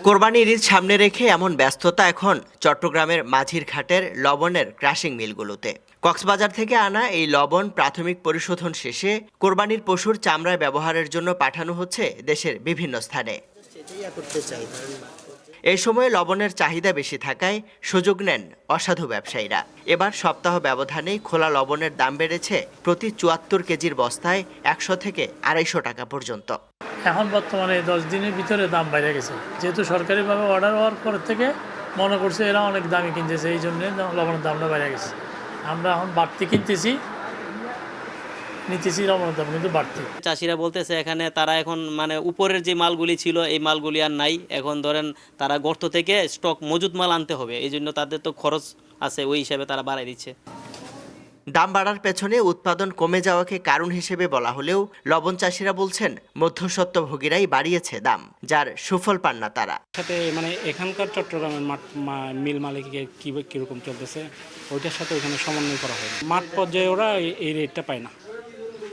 কোরবানির ঈদ সামনে রেখে এমন ব্যস্ততা এখন চট্টগ্রামের মাঝিরঘাটের লবণের ক্রাশিং মিলগুলোতে। কক্সবাজার থেকে আনা এই লবণ প্রাথমিক পরিশোধন শেষে কোরবানির পশুর চামড়ায় ব্যবহারের জন্য পাঠানো হচ্ছে দেশের বিভিন্ন স্থানে। এই সময়ে লবণের চাহিদা বেশি থাকায় সুযোগ নেন অসাধু ব্যবসায়ীরা। এবার সপ্তাহ ব্যবধানেই খোলা লবণের দাম বেড়েছে প্রতি ৭৪ কেজির বস্তায় ১০০ থেকে ২৫০ টাকা পর্যন্ত। এখন বর্তমানে 10 দিনের ভিতরে দাম বেড়ে গেছে, যেহেতু সরকারিভাবে অর্ডার হওয়ার পর থেকে মনে করছে এরা অনেক দামে কিনতেছে, এই জন্যে লবণের দামটা বেড়ে গেছে। আমরা এখন বাড়তি কিনতেছি, নিতেছি লবণের দাম কিন্তু বাড়তি। চাষিরা বলতেছে এখানে তারা এখন মানে উপরের যে মালগুলি ছিল এই মালগুলি আর নাই, এখন ধরেন তারা গর্ত থেকে স্টক মজুদ মাল আনতে হবে, এই জন্য তাদের তো খরচ আছে, ওই হিসাবে তারা বাড়াই দিচ্ছে। দাম বাড়ার পেছনে উৎপাদন কমে যাওয়াকে কারণ হিসেবে বলা হলেও লবণ চাষিরা বলছেন মধ্যস্বত্বভোগীরাই বাড়িয়েছে দাম, যার সুফল পান না তারা। সাথে মানে এখানকার চট্টগ্রামের মিল মালিকের কীরকম চলতেছে ওইটার সাথে ওইখানে সমন্বয় করা হয়। মাঠ পর্যায়ে ওরা এই রেটটা পায় না,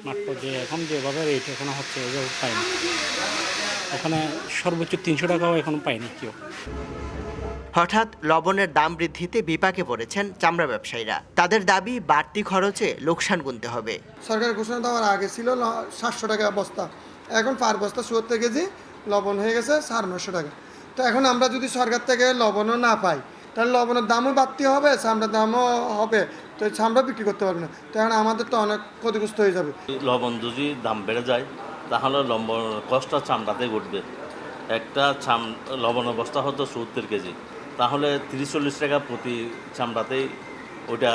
মাঠ পর্যায়ে এখন যেভাবে রেট এখানে হচ্ছে ওইভাবে পায় না। ওখানে সর্বোচ্চ ৩০০ টাকাও এখনো পায়নি কেউ। হঠাৎ লবণের দাম বৃদ্ধিতে বিপাকে পড়েছেন চামড়া ব্যবসায়ীরা। তাদের দাবি বাড়তি খরচে লোকসান গুনতে হবে। সরকারের ঘোষণা দেওয়ার আগে ছিল ৭০০ টাকা বস্তা, এখন পার বস্তা ৭৪ কেজি লবণ হয়ে গেছে ৯৫০ টাকা। তো এখন আমরা যদি সরকার থেকে লবণও না পাই তাহলে লবণের দামও বাড়তি হবে, চামড়ার দামও হবে, তো চামড়া বিক্রি করতে পারবে না। তো এখন আমাদের তো অনেক ক্ষতিগ্রস্ত হয়ে যাবে। লবণ যদি দাম বেড়ে যায় তাহলে লবণ কষ্টটা চামড়াতে ঘটবে। একটা লবণের বস্তা হতো ৭০ কেজি, তাহলে ৩০-৪০ টাকা প্রতি চামড়াতেই ওইটা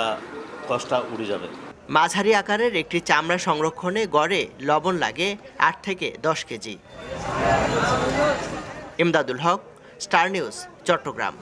কষ্টটা উড়ে যাবে। মাঝারি আকারের একটি চামড়া সংরক্ষণে গড়ে লবণ লাগে ৮ থেকে ১০ কেজি। ইমদাদুল হক, স্টার নিউজ, চট্টগ্রাম।